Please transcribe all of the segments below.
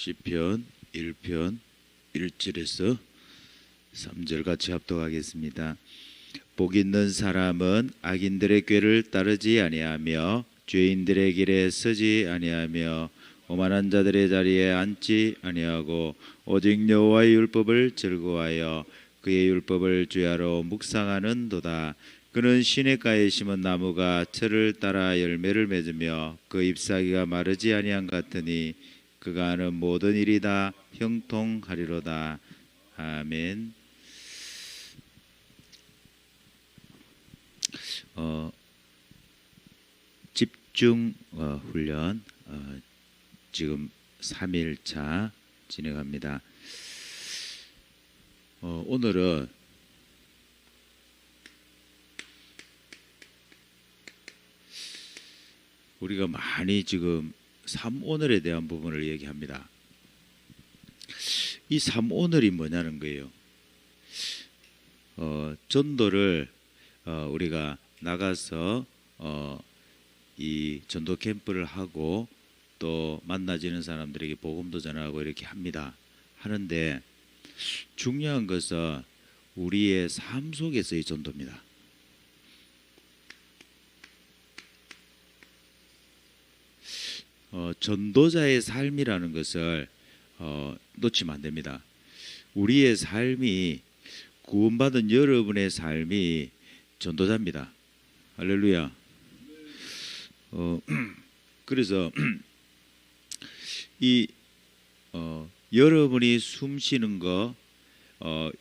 시편 1편 1절에서 3절 같이 합독하겠습니다. 복 있는 사람은 악인들의 꾀를 따르지 아니하며 죄인들의 길에 서지 아니하며 오만한 자들의 자리에 앉지 아니하고 오직 여호와의 율법을 즐거워하여 그의 율법을 주야로 묵상하는도다. 그는 시냇가에 심은 나무가 철을 따라 열매를 맺으며 그 잎사귀가 마르지 아니한 같으니 그가 하는 모든 일이 다 형통하리로다. 아멘. 집중 훈련 지금 3일차 진행합니다. 오늘은 우리가 많이 지금 3오늘에 대한 부분을 얘기합니다. 이 3오늘이 뭐냐는 거예요. 전도를 우리가 나가서 이 전도 캠프를 하고 또 만나지는 사람들에게 복음도 전하고 이렇게 합니다. 하는데 중요한 것은 우리의 삶 속에서의 전도입니다. 전도자의 삶이라는 것을 놓치면 안 됩니다. 우리의 삶이, 구원받은 여러분의 삶이 전도자입니다. 할렐루야. 그래서 이 여러분이 숨 쉬는 거,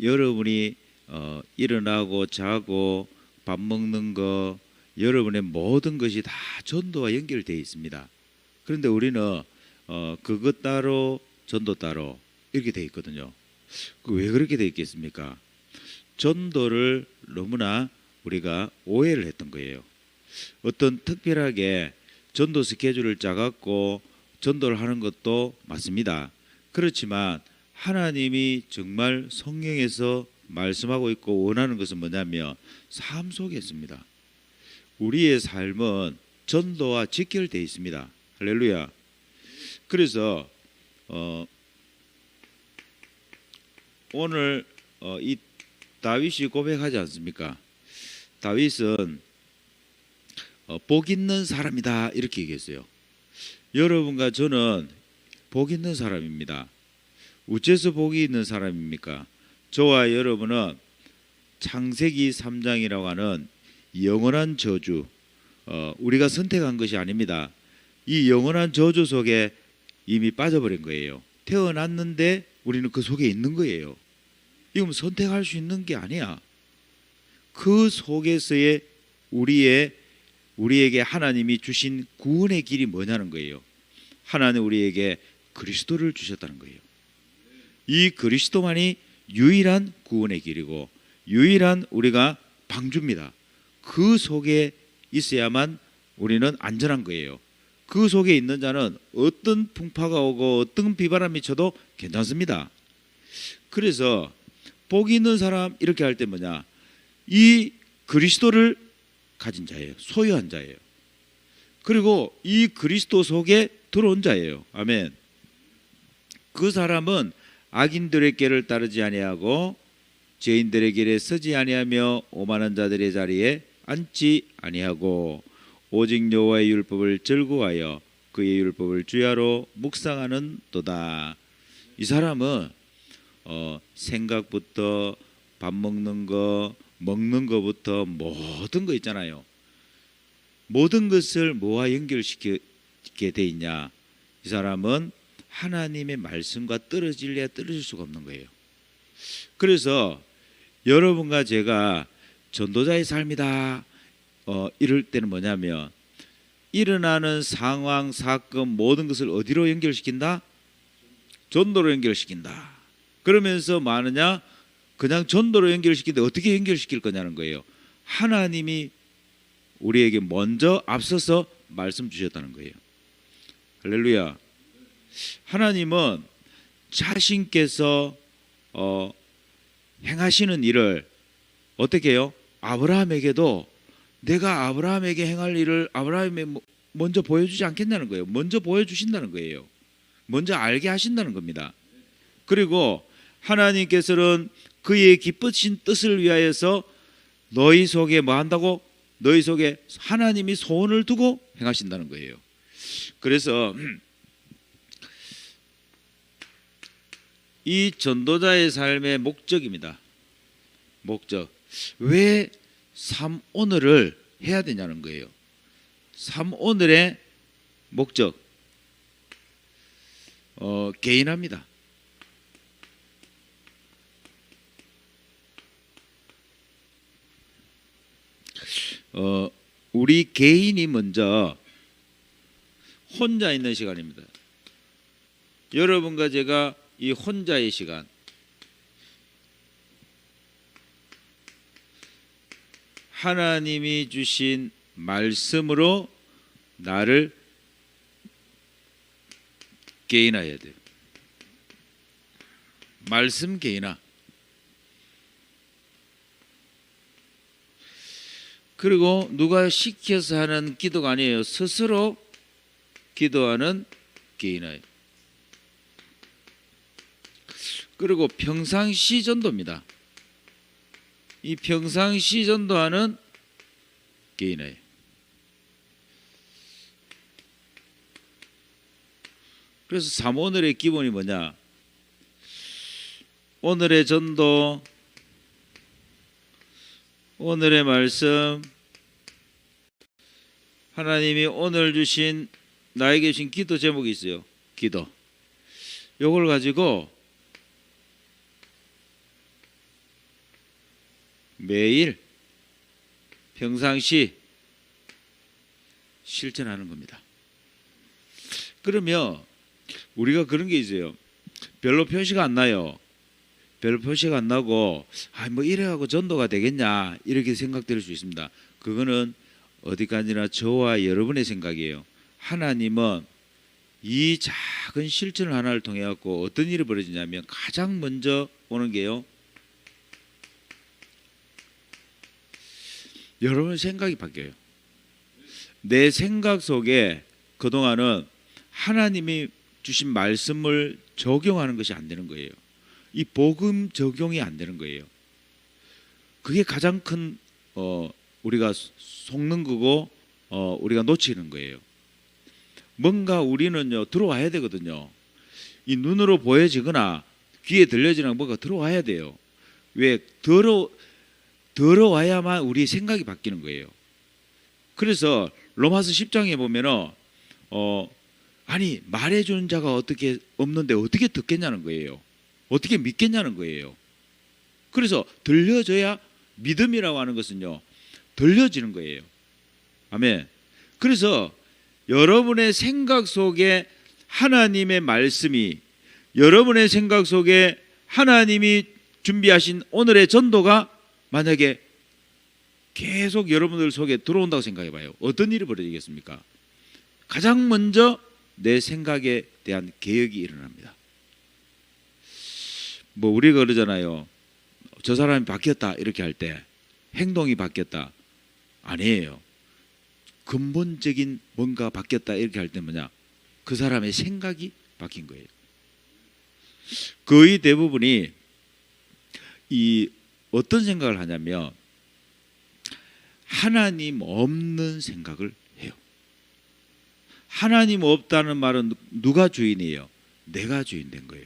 여러분이 일어나고 자고 밥 먹는 거, 여러분의 모든 것이 다 전도와 연결되어 있습니다. 그런데 우리는 그것 따로 전도 따로 이렇게 되어 있거든요. 왜 그렇게 되어 있겠습니까? 전도를 너무나 우리가 오해를 했던 거예요. 어떤 특별하게 전도 스케줄을 짜갖고 전도를 하는 것도 맞습니다. 그렇지만 하나님이 정말 성경에서 말씀하고 있고 원하는 것은 뭐냐면 삶 속에 있습니다. 우리의 삶은 전도와 직결되어 있습니다. 할렐루야. 그래서 오늘 이 다윗이 고백하지 않습니까? 다윗은 복 있는 사람이다 이렇게 얘기했어요. 여러분과 저는 복 있는 사람입니다. 어째서 복이 있는 사람입니까? 저와 여러분은 창세기 3장이라고 하는 영원한 저주, 우리가 선택한 것이 아닙니다. 이 영원한 저주 속에 이미 빠져버린 거예요. 태어났는데 우리는 그 속에 있는 거예요. 이건 선택할 수 있는 게 아니야. 그 속에서의 우리에게 하나님이 주신 구원의 길이 뭐냐는 거예요. 하나님 우리에게 그리스도를 주셨다는 거예요. 이 그리스도만이 유일한 구원의 길이고 유일한 우리가 방주입니다. 그 속에 있어야만 우리는 안전한 거예요. 그 속에 있는 자는 어떤 풍파가 오고 어떤 비바람이 쳐도 괜찮습니다. 그래서 복이 있는 사람 이렇게 할 때 뭐냐, 이 그리스도를 가진 자예요. 소유한 자예요. 그리고 이 그리스도 속에 들어온 자예요. 아멘. 그 사람은 악인들의 길을 따르지 아니하고 죄인들의 길에 서지 아니하며 오만한 자들의 자리에 앉지 아니하고 오직 여호와의 율법을 즐거워하여 그의 율법을 주야로 묵상하는도다. 이 사람은 생각부터 밥 먹는 거, 먹는 거부터 모든 거 있잖아요. 모든 것을 뭐와 연결시키게 돼 있냐? 이 사람은 하나님의 말씀과 떨어질래야 떨어질 수가 없는 거예요. 그래서 여러분과 제가 전도자의 삶이다 이럴 때는 뭐냐면 일어나는 상황, 사건 모든 것을 어디로 연결시킨다? 전도로 연결시킨다. 그러면서 뭐 하느냐? 그냥 전도로 연결시키는데 어떻게 연결시킬 거냐는 거예요. 하나님이 우리에게 먼저 앞서서 말씀 주셨다는 거예요. 할렐루야. 하나님은 자신께서 행하시는 일을 어떻게 해요? 아브라함에게도 내가 아브라함에게 행할 일을 아브라함에 먼저 보여주지 않겠냐는 거예요. 먼저 보여주신다는 거예요. 먼저 알게 하신다는 겁니다. 그리고 하나님께서는 그의 기쁘신 뜻을 위하여서 너희 속에 뭐 한다고? 너희 속에 하나님이 소원을 두고 행하신다는 거예요. 그래서 이 전도자의 삶의 목적입니다. 목적. 왜 삼오늘을 해야 되냐는 거예요. 삼오늘의 목적. 개인합니다. 우리 개인이 먼저 혼자 있는 시간입니다. 여러분과 제가 이 혼자의 시간, 하나님이 주신 말씀으로 나를 개인화해야 돼요. 말씀 개인화. 그리고 누가 시켜서 하는 기도가 아니에요. 스스로 기도하는 개인화예요. 그리고 평상시 전도입니다. 이 평상시 전도하는 개인화예요. 그래서 삼오늘의 기본이 뭐냐? 오늘의 전도, 오늘의 말씀, 하나님이 오늘 주신 나에게 주신 기도 제목이 있어요. 기도. 이걸 가지고 매일 평상시 실천하는 겁니다. 그러면 우리가 그런 게 있어요. 별로 표시가 안 나요. 별로 표시가 안 나고 뭐 이래가고 전도가 되겠냐 이렇게 생각될 수 있습니다. 그거는 어디까지나 저와 여러분의 생각이에요. 하나님은 이 작은 실천 하나를 통해 갖고 어떤 일이 벌어지냐면 가장 먼저 오는 게요. 여러분의 생각이 바뀌어요. 내 생각 속에 그동안은 하나님이 주신 말씀을 적용하는 것이 안 되는 거예요. 이 복음 적용이 안 되는 거예요. 그게 가장 큰 우리가 속는 거고 우리가 놓치는 거예요. 뭔가 우리는요 들어와야 되거든요. 이 눈으로 보여지거나 귀에 들려지거나 뭔가 들어와야 돼요. 왜 들어와야만 우리 생각이 바뀌는 거예요. 그래서 로마서 10장에 보면은 아니 말해주는 자가 어떻게 없는데 어떻게 듣겠냐는 거예요. 어떻게 믿겠냐는 거예요. 그래서 들려져야 믿음이라고 하는 것은요 들려지는 거예요. 아멘. 그래서 여러분의 생각 속에 하나님의 말씀이, 여러분의 생각 속에 하나님이 준비하신 오늘의 전도가 만약에 계속 여러분들 속에 들어온다고 생각해 봐요. 어떤 일이 벌어지겠습니까? 가장 먼저 내 생각에 대한 개혁이 일어납니다. 뭐 우리가 그러잖아요. 저 사람이 바뀌었다 이렇게 할 때 행동이 바뀌었다. 아니에요. 근본적인 뭔가 바뀌었다 이렇게 할 때 뭐냐? 그 사람의 생각이 바뀐 거예요. 거의 대부분이 이 어떤 생각을 하냐면 하나님 없는 생각을 해요. 하나님 없다는 말은 누가 주인이에요? 내가 주인 된 거예요.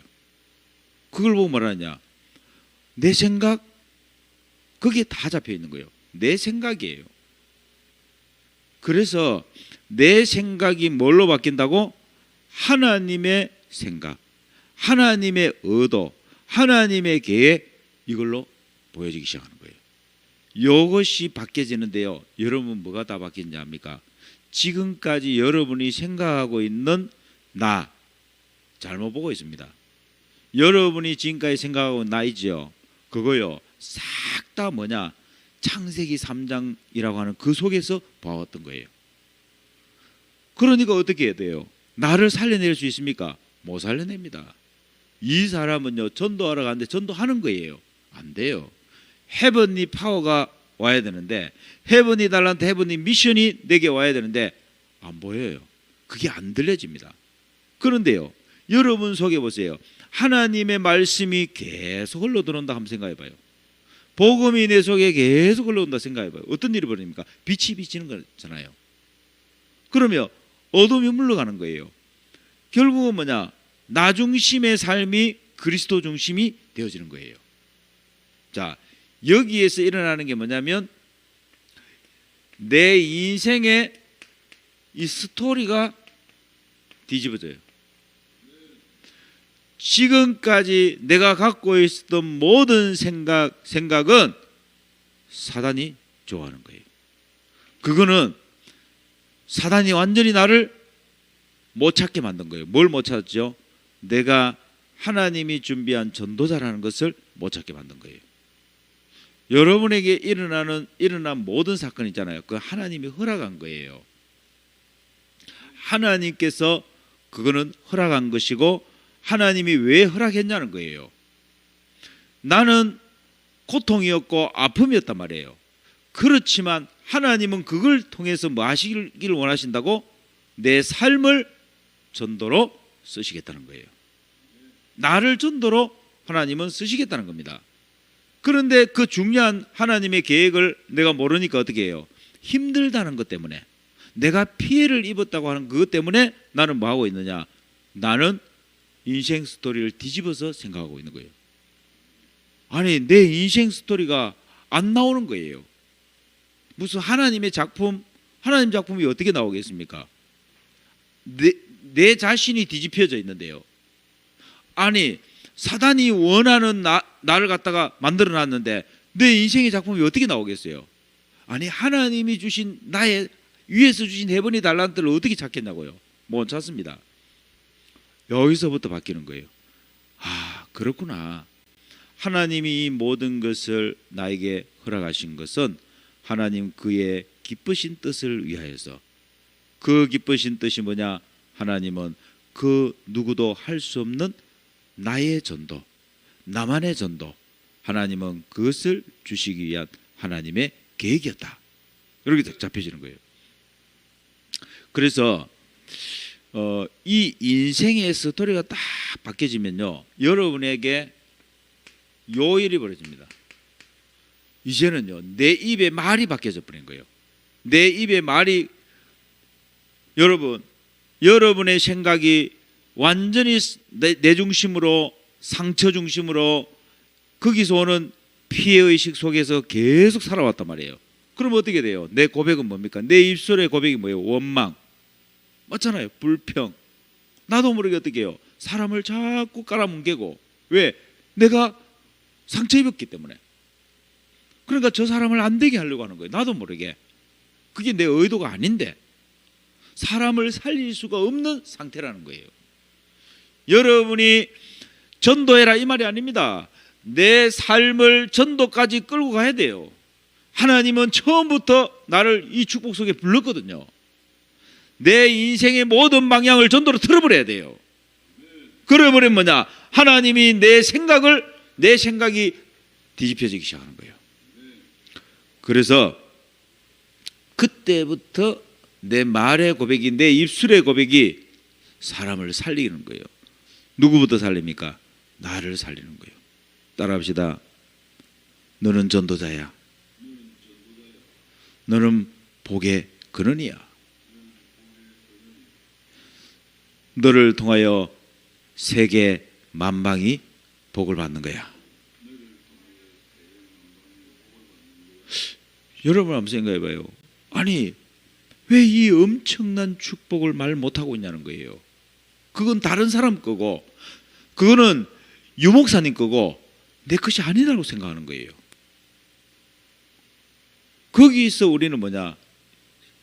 그걸 보고 뭐라냐? 내 생각, 거기에 다 잡혀 있는 거예요. 내 생각이에요. 그래서 내 생각이 뭘로 바뀐다고? 하나님의 생각, 하나님의 의도, 하나님의 계획, 이걸로 보여지기 시작하는 거예요. 이것이 바뀌어지는데요. 여러분 뭐가 다 바뀌었냐 합니까? 지금까지 여러분이 생각하고 있는 나 잘못 보고 있습니다. 여러분이 지금까지 생각하고 나 있죠. 그거요 싹 다 뭐냐? 창세기 3장이라고 하는 그 속에서 봐왔던 거예요. 그러니까 어떻게 해야 돼요? 나를 살려낼 수 있습니까? 못 살려냅니다. 이 사람은요 전도하러 가는데 전도하는 거예요. 안 돼요. 헤븐리 파워가 와야 되는데, 헤븐리 달란트, 헤븐리 미션이 내게 와야 되는데 안 보여요. 그게 안 들려집니다. 그런데요 여러분 속에 보세요. 하나님의 말씀이 계속 흘러들어온다 한번 생각해 봐요. 복음이 내 속에 계속 흘러온다 생각해 봐요. 어떤 일이 벌어집니까? 빛이 비치는 거잖아요. 그러면 어둠이 물러가는 거예요. 결국은 뭐냐? 나 중심의 삶이 그리스도 중심이 되어지는 거예요. 자, 여기에서 일어나는 게 뭐냐면 내 인생의 이 스토리가 뒤집어져요. 지금까지 내가 갖고 있었던 모든 생각은 사단이 좋아하는 거예요. 그거는 사단이 완전히 나를 못 찾게 만든 거예요. 뭘 못 찾았죠? 내가 하나님이 준비한 전도자라는 것을 못 찾게 만든 거예요. 여러분에게 일어난 모든 사건 있잖아요. 그 하나님이 허락한 거예요. 하나님께서 그거는 허락한 것이고 하나님이 왜 허락했냐는 거예요. 나는 고통이었고 아픔이었단 말이에요. 그렇지만 하나님은 그걸 통해서 뭐 하시기를 원하신다고? 내 삶을 전도로 쓰시겠다는 거예요. 나를 전도로 하나님은 쓰시겠다는 겁니다. 그런데 그 중요한 하나님의 계획을 내가 모르니까 어떻게 해요? 힘들다는 것 때문에, 내가 피해를 입었다고 하는 그것 때문에 나는 뭐 하고 있느냐? 나는 인생 스토리를 뒤집어서 생각하고 있는 거예요. 아니, 내 인생 스토리가 안 나오는 거예요. 무슨 하나님의 작품, 하나님 작품이 어떻게 나오겠습니까? 내 자신이 뒤집혀져 있는데요. 아니, 사단이 원하는 나를 갖다가 만들어 놨는데 내 인생의 작품이 어떻게 나오겠어요? 아니, 하나님이 주신 나의 위에서 주신 헤븐이 달란트를 어떻게 찾겠냐고요? 못 찾습니다. 여기서부터 바뀌는 거예요. 아, 그렇구나. 하나님이 이 모든 것을 나에게 허락하신 것은 하나님 그의 기쁘신 뜻을 위하여서, 그 기쁘신 뜻이 뭐냐? 하나님은 그 누구도 할 수 없는 나의 전도, 나만의 전도, 하나님은 그것을 주시기 위한 하나님의 계획이었다. 이렇게 잡혀지는 거예요. 그래서 이 인생의 스토리가 딱 바뀌어지면요, 여러분에게 요일이 벌어집니다. 이제는요, 내 입에 말이 바뀌어져 버린 거예요. 내 입에 말이, 여러분의 생각이 완전히 내 중심으로, 상처 중심으로, 거기서 오는 피해의식 속에서 계속 살아왔단 말이에요. 그럼 어떻게 돼요? 내 고백은 뭡니까? 내 입술의 고백이 뭐예요? 원망, 맞잖아요. 불평. 나도 모르게 어떻게 해요? 사람을 자꾸 깔아뭉개고. 왜? 내가 상처 입었기 때문에. 그러니까 저 사람을 안 되게 하려고 하는 거예요. 나도 모르게. 그게 내 의도가 아닌데 사람을 살릴 수가 없는 상태라는 거예요. 여러분이 전도해라 이 말이 아닙니다. 내 삶을 전도까지 끌고 가야 돼요. 하나님은 처음부터 나를 이 축복 속에 불렀거든요. 내 인생의 모든 방향을 전도로 틀어버려야 돼요. 그래버리면 뭐냐? 하나님이 내 생각이 뒤집혀지기 시작하는 거예요. 그래서 그때부터 내 말의 고백이, 내 입술의 고백이 사람을 살리는 거예요. 누구부터 살립니까? 나를 살리는 거예요. 따라합시다. 너는 전도자야. 너는 복의 근원이야. 너를 통하여 세계 만방이 복을 받는 거야. 여러분 한번 생각해 봐요. 아니, 왜 이 엄청난 축복을 말 못하고 있냐는 거예요. 그건 다른 사람 거고, 그거는 유목사님 거고, 내 것이 아니라고 생각하는 거예요. 거기서 우리는 뭐냐?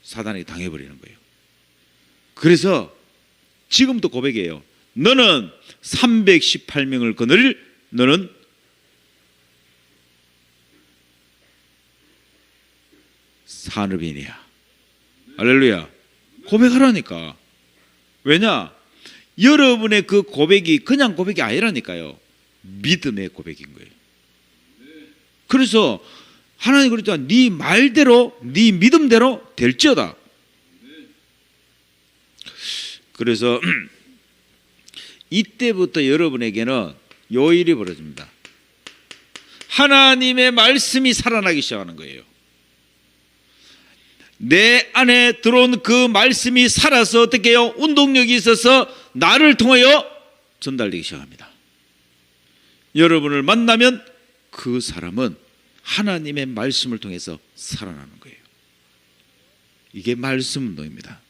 사단에게 당해버리는 거예요. 그래서 지금도 고백이에요. 너는 318명을 거느릴 너는 산업인이야. 할렐루야. 고백하라니까. 왜냐? 여러분의 그 고백이 그냥 고백이 아니라니까요. 믿음의 고백인 거예요. 그래서 하나님 그랬잖아. 네 말대로, 네 믿음대로 될지어다. 그래서 이때부터 여러분에게는 요 일이 벌어집니다. 하나님의 말씀이 살아나기 시작하는 거예요. 내 안에 들어온 그 말씀이 살아서 어떻게 해요? 운동력이 있어서 나를 통하여 전달되기 시작합니다. 여러분을 만나면 그 사람은 하나님의 말씀을 통해서 살아나는 거예요. 이게 말씀 운동입니다.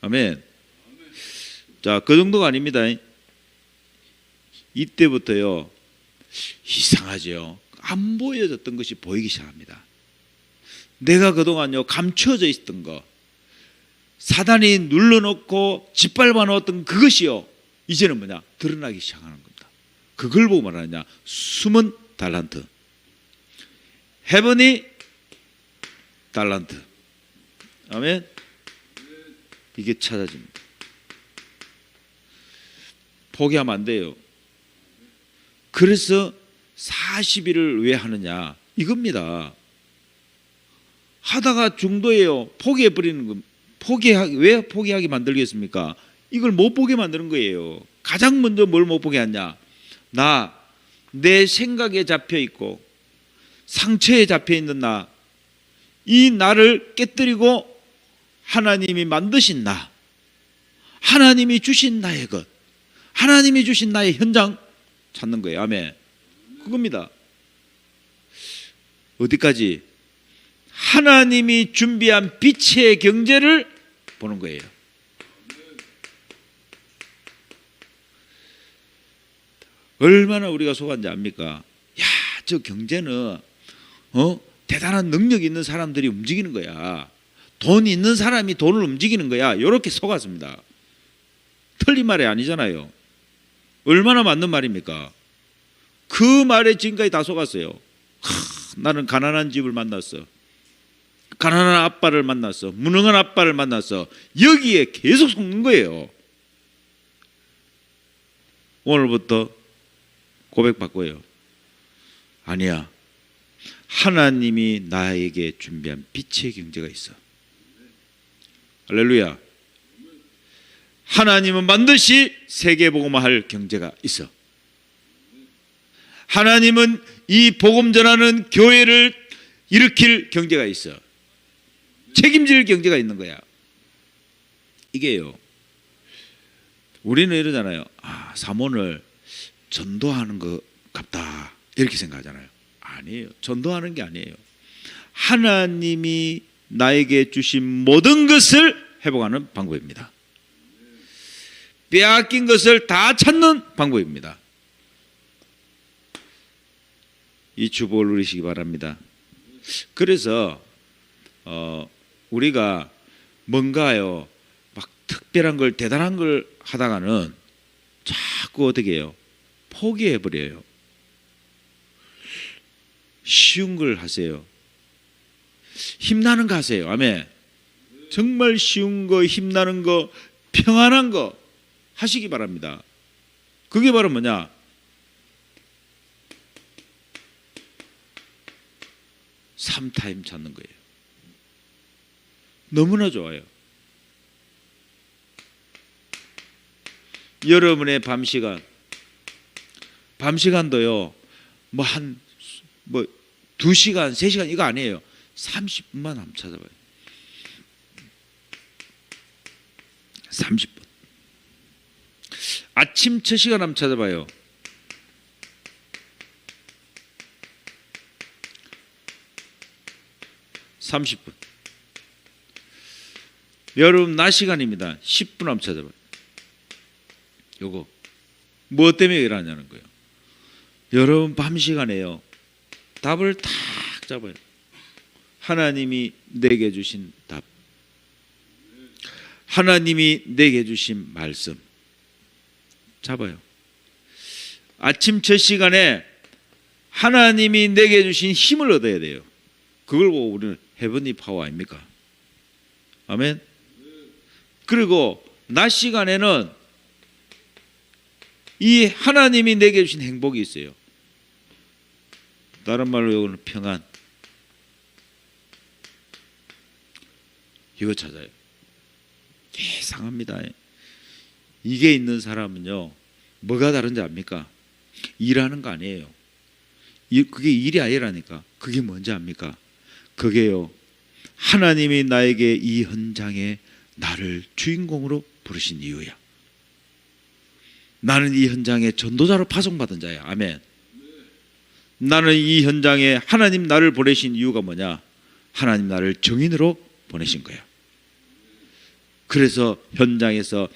아멘. 자, 그 정도가 아닙니다. 이때부터요, 이상하죠. 안 보여졌던 것이 보이기 시작합니다. 내가 그동안요 감춰져 있었던 거, 사단이 눌러놓고 짓밟아 놓았던 그것이요 이제는 뭐냐? 드러나기 시작하는 겁니다. 그걸 보고 말하냐? 숨은 달란트, 헤븐이 달란트. 아멘. 이게 찾아집니다. 포기하면 안 돼요. 그래서 40일을 왜 하느냐 이겁니다. 하다가 중도예요. 포기해버리는 거. 왜 포기하게 만들겠습니까? 이걸 못 보게 만드는 거예요. 가장 먼저 뭘 못 보게 하냐? 내 생각에 잡혀 있고 상처에 잡혀 있는 이 나를 깨뜨리고 하나님이 만드신 하나님이 주신 나의 것, 하나님이 주신 나의 현장 찾는 거예요. 아멘. 그겁니다. 어디까지? 하나님이 준비한 빛의 경제를 보는 거예요. 얼마나 우리가 속았는지 압니까? 야, 저 경제는 대단한 능력 있는 사람들이 움직이는 거야. 돈 있는 사람이 돈을 움직이는 거야. 이렇게 속았습니다. 틀린 말이 아니잖아요. 얼마나 맞는 말입니까? 그 말에 지금까지 다 속았어요. 나는 가난한 집을 만났어. 가난한 아빠를 만났어. 무능한 아빠를 만났어. 여기에 계속 속는 거예요. 오늘부터 고백받고요. 아니야. 하나님이 나에게 준비한 빛의 경제가 있어. 할렐루야. 하나님은 반드시 세계복음화할 경제가 있어. 하나님은 이 복음 전하는 교회를 일으킬 경제가 있어. 책임질 경제가 있는 거야. 이게요. 우리는 이러잖아요. 사모를 전도하는 것 같다 이렇게 생각하잖아요. 아니에요. 전도하는 게 아니에요. 하나님이 나에게 주신 모든 것을 회복하는 방법입니다. 빼앗긴 것을 다 찾는 방법입니다. 이 주복을 누리시기 바랍니다. 그래서 우리가 뭔가요 막 특별한 걸 대단한 걸 하다가는 자꾸 어떻게 해요? 포기해버려요. 쉬운 걸 하세요. 힘나는 거 하세요. 아멘. 정말 쉬운 거, 힘나는 거, 평안한 거 하시기 바랍니다. 그게 바로 뭐냐? 삼타임 찾는 거예요. 너무나 좋아요. 여러분의 밤시간도요 한 2시간 3시간 이거 아니에요. 30분만 한번 찾아봐요. 30분. 아침 첫 시간 한번 찾아봐요. (30분) 여러분 낮 시간입니다. 10분 한번 찾아봐요. 요거 뭐 때문에 일하냐는 거예요. 여러분 밤 시간에요. 답을 탁 잡아요. 하나님이 내게 주신 답, 하나님이 내게 주신 말씀 잡아요. 아침 첫 시간에 하나님이 내게 주신 힘을 얻어야 돼요. 그걸 보고 우리는 헤븐리 파워 아닙니까? 아멘. 그리고 낮 시간에는 이 하나님이 내게 주신 행복이 있어요. 다른 말로 이거는 평안. 이거 찾아요. 이상합니다. 이게 있는 사람은요, 뭐가 다른지 압니까? 일하는 거 아니에요. 그게 일이 아니라니까. 그게 뭔지 압니까? 그게요, 하나님이 나에게 이 현장에 나를 주인공으로 부르신 이유야. 나는 이 현장에 전도자로 파송받은 자야. 아멘. 나는 이 현장에 하나님 나를 보내신 이유가 뭐냐? 하나님 나를 증인으로 보내신 거야. 그래서 현장에서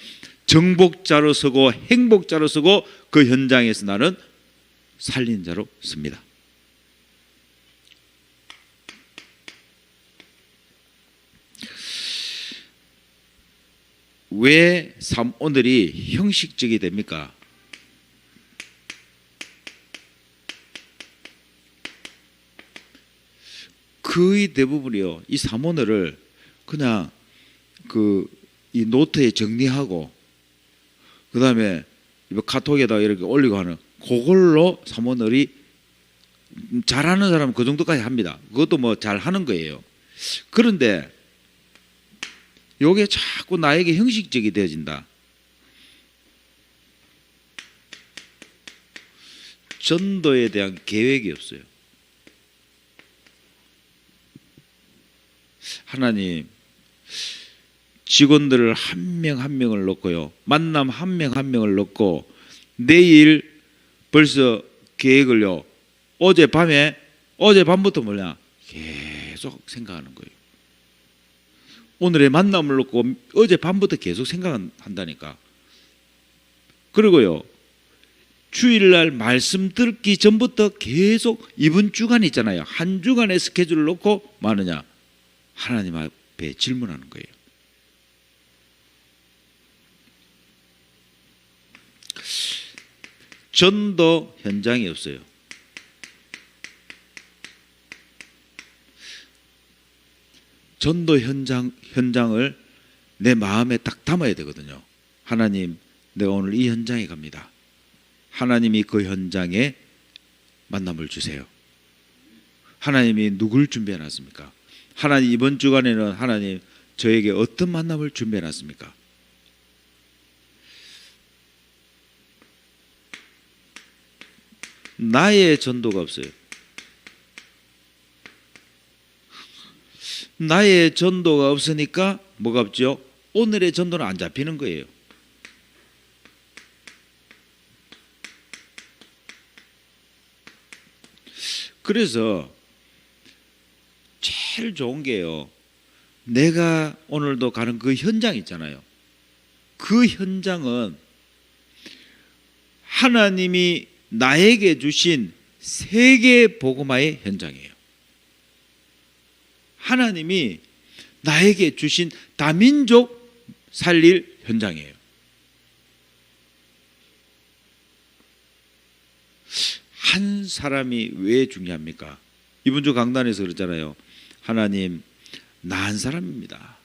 정복자로 서고 행복자로 서고 그 현장에서 나는 살린 자로 씁니다. 왜 오늘이 형식적이 됩니까? 거의 대부분이요, 이 삼오늘을 그냥 이 노트에 정리하고 그 다음에 카톡에다 이렇게 올리고 하는, 그걸로 삼오늘이 잘하는 사람은 그 정도까지 합니다. 그것도 뭐 잘하는 거예요. 그런데 요게 자꾸 나에게 형식적이 되어진다. 전도에 대한 계획이 없어요. 하나님, 직원들을 한 명 한 명을 넣고요, 만남 한 명 한 명을 넣고 내일 벌써 계획을요, 어젯밤부터 뭐냐, 계속 생각하는 거예요. 오늘의 만남을 놓고 어젯밤부터 계속 생각한다니까. 그리고요, 주일날 말씀 듣기 전부터 계속 이번 주간 있잖아요, 한 주간의 스케줄을 놓고 마느냐, 하나님 앞에 질문하는 거예요. 전도 현장이 없어요. 전도 현장을 내 마음에 딱 담아야 되거든요. 하나님, 내가 오늘 이 현장에 갑니다. 하나님이 그 현장에 만남을 주세요. 하나님이 누굴 준비해 놨습니까? 하나님, 이번 주간에는 하나님 저에게 어떤 만남을 준비해 놨습니까? 나의 전도가 없어요. 나의 전도가 없으니까 뭐가 없죠? 오늘의 전도는 안 잡히는 거예요. 그래서 제일 좋은 게요, 내가 오늘도 가는 그 현장 있잖아요. 그 현장은 하나님이 나에게 주신 세계 복음화의 현장이에요. 하나님이 나에게 주신 다민족 살릴 현장이에요. 한 사람이 왜 중요합니까? 이번 주 강단에서 그랬잖아요. 하나님, 나 한 사람입니다.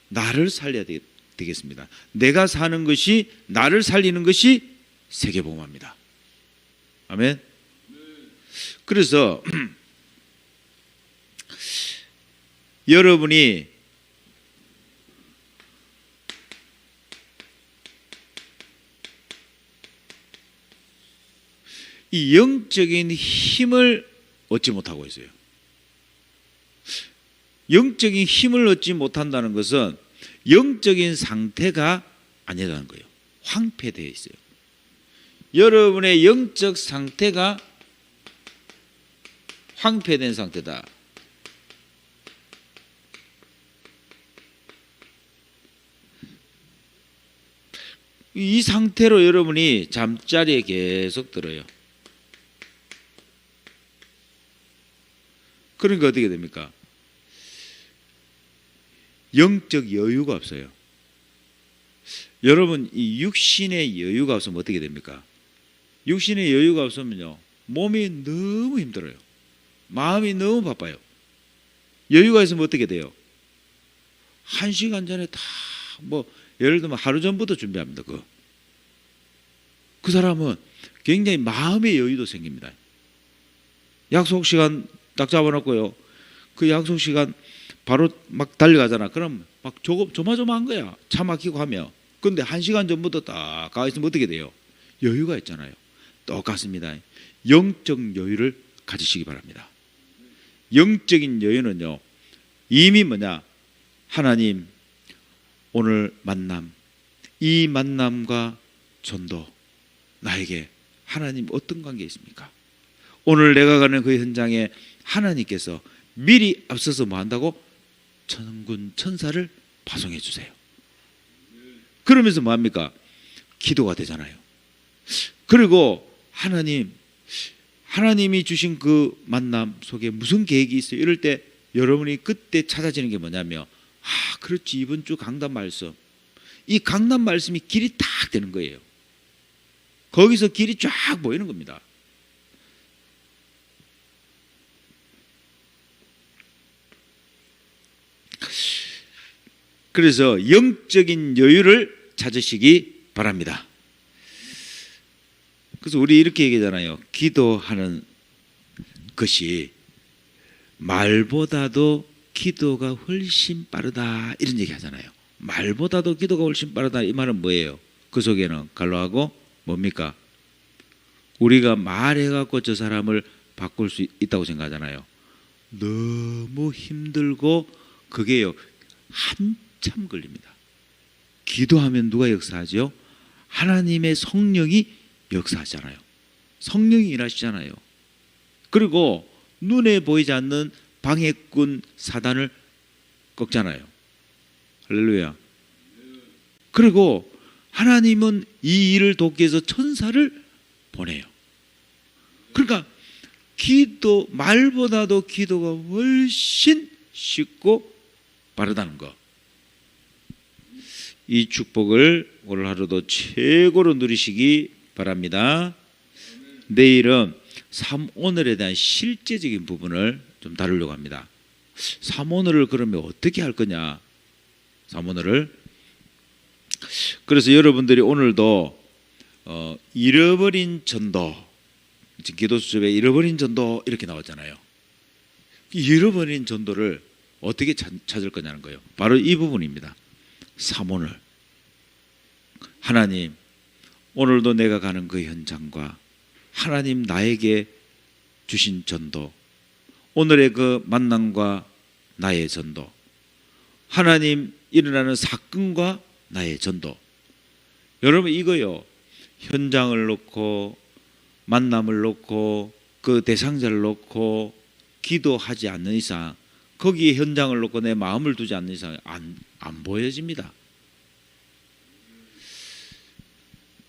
나를 살려야 되겠습니다. 내가 사는 것이, 나를 살리는 것이 세계복음화입니다. 아멘. 그래서 여러분이 이 영적인 힘을 얻지 못하고 있어요. 영적인 힘을 얻지 못한다는 것은 영적인 상태가 아니라는 거예요. 황폐되어 있어요. 여러분의 영적 상태가 황폐된 상태다. 이 상태로 여러분이 잠자리에 계속 들어요. 그러니까 어떻게 됩니까? 영적 여유가 없어요. 여러분, 이 육신의 여유가 없으면 어떻게 됩니까? 육신의 여유가 없으면요, 몸이 너무 힘들어요. 마음이 너무 바빠요. 여유가 있으면 어떻게 돼요? 1시간 전에 다 예를 들면 하루 전부터 준비합니다. 그 사람은 굉장히 마음의 여유도 생깁니다. 약속 시간 딱 잡아놓고요, 그 약속 시간 바로 막 달려가잖아. 그럼 막 조마조마한 거야. 차 막히고 하면. 근데 1시간 전부터 딱 가 있으면 어떻게 돼요? 여유가 있잖아요. 똑같습니다. 영적 여유를 가지시기 바랍니다. 영적인 여유는요, 이미 뭐냐? 하나님, 오늘 만남, 이 만남과 전도, 나에게 하나님 어떤 관계 있습니까? 오늘 내가 가는 그 현장에 하나님께서 미리 앞서서 뭐 한다고? 천군 천사를 파송해 주세요. 그러면서 뭐 합니까? 기도가 되잖아요. 그리고 하나님이 주신 그 만남 속에 무슨 계획이 있어요? 이럴 때 여러분이 그때 찾아지는 게 뭐냐면, 그렇지, 이번 주 강단 말씀, 이 강단 말씀이 길이 딱 되는 거예요. 거기서 길이 쫙 보이는 겁니다. 그래서 영적인 여유를 찾으시기 바랍니다. 그래서 우리 이렇게 얘기하잖아요. 기도하는 것이 말보다도 기도가 훨씬 빠르다, 이런 얘기 하잖아요. 말보다도 기도가 훨씬 빠르다, 이 말은 뭐예요? 그 속에는 갈로하고 뭡니까? 우리가 말해갖고 저 사람을 바꿀 수 있다고 생각하잖아요. 너무 힘들고 그게요, 한참 걸립니다. 기도하면 누가 역사하죠? 하나님의 성령이 역사하잖아요. 성령이 일하시잖아요. 그리고 눈에 보이지 않는 방해꾼 사단을 꺾잖아요. 할렐루야. 그리고 하나님은 이 일을 돕기 위해서 천사를 보내요. 그러니까 말보다도 기도가 훨씬 쉽고 빠르다는 거. 이 축복을 오늘 하루도 최고로 누리시기 바랍니다. 내일은 삼오늘에 대한 실제적인 부분을 좀 다루려고 합니다. 삼오늘을 그러면 어떻게 할 거냐? 삼오늘을. 그래서 여러분들이 오늘도 잃어버린 전도, 기도 수첩에 잃어버린 전도 이렇게 나왔잖아요. 잃어버린 전도를 어떻게 찾을 거냐는 거예요. 바로 이 부분입니다. 삼오늘. 하나님, 오늘도 내가 가는 그 현장과 하나님 나에게 주신 전도, 오늘의 그 만남과 나의 전도, 하나님 일어나는 사건과 나의 전도. 여러분 이거요, 현장을 놓고 만남을 놓고 그 대상자를 놓고 기도하지 않는 이상, 거기에 현장을 놓고 내 마음을 두지 않는 이상 안 보여집니다.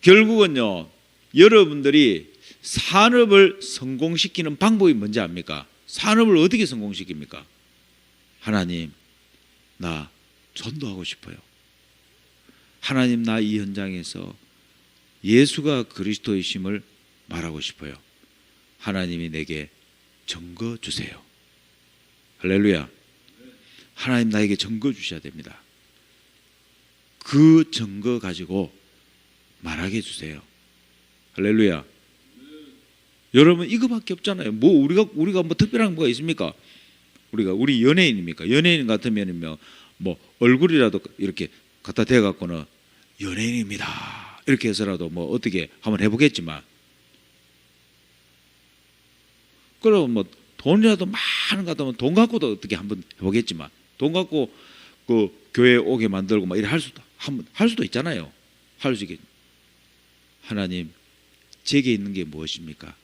결국은요, 여러분들이 산업을 성공시키는 방법이 뭔지 압니까? 산업을 어떻게 성공시킵니까? 하나님, 나 전도하고 싶어요. 하나님, 나 이 현장에서 예수가 그리스도이심을 말하고 싶어요. 하나님이 내게 증거 주세요. 할렐루야. 하나님 나에게 증거 주셔야 됩니다. 그 증거 가지고 말하게 해주세요. 할렐루야. 여러분 이거밖에 없잖아요. 뭐 우리가 뭐 특별한 뭐가 있습니까? 우리 연예인입니까? 연예인 같으면요, 뭐 얼굴이라도 이렇게 갖다 대갖고는 연예인입니다 이렇게 해서라도 뭐 어떻게 한번 해보겠지만, 그럼 뭐 돈이라도 많은 것 같으면 돈 갖고도 어떻게 한번 해보겠지만, 돈 갖고 그 교회 오게 만들고 막 이래 할 수도 있잖아요. 할 수 있겠. 하나님, 제게 있는 게 무엇입니까?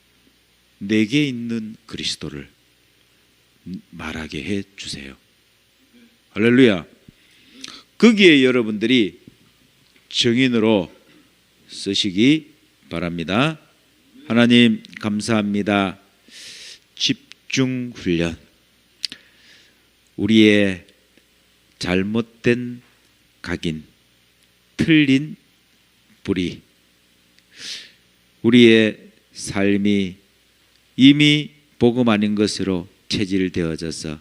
내게 있는 그리스도를 말하게 해 주세요. 할렐루야. 거기에 여러분들이 증인으로 쓰시기 바랍니다. 하나님 감사합니다. 집중 훈련. 우리의 잘못된 각인, 틀린 뿌리, 우리의 삶이 이미 복음 아닌 것으로 체질되어져서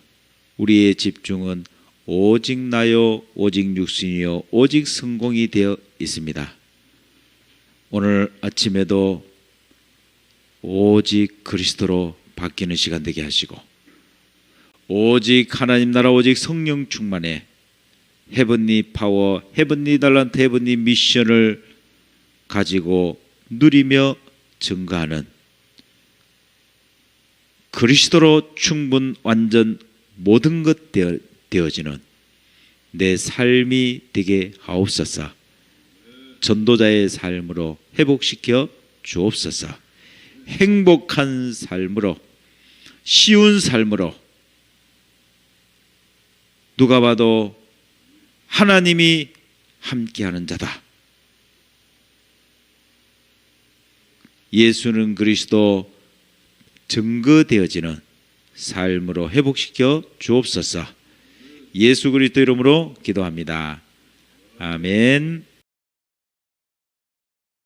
우리의 집중은 오직 나요, 오직 육신이요, 오직 성공이 되어 있습니다. 오늘 아침에도 오직 그리스도로 바뀌는 시간 되게 하시고, 오직 하나님 나라, 오직 성령 충만에 헤븐리 파워, 헤븐리 달란트, 헤븐리 미션을 가지고 누리며 증거하는 그리스도로 충분 완전 모든 것 되어지는 내 삶이 되게 하옵소서. 전도자의 삶으로 회복시켜 주옵소서. 행복한 삶으로, 쉬운 삶으로, 누가 봐도 하나님이 함께하는 자다, 예수는 그리스도 증거되어지는 삶으로 회복시켜 주옵소서. 예수 그리스도 이름으로 기도합니다. 아멘.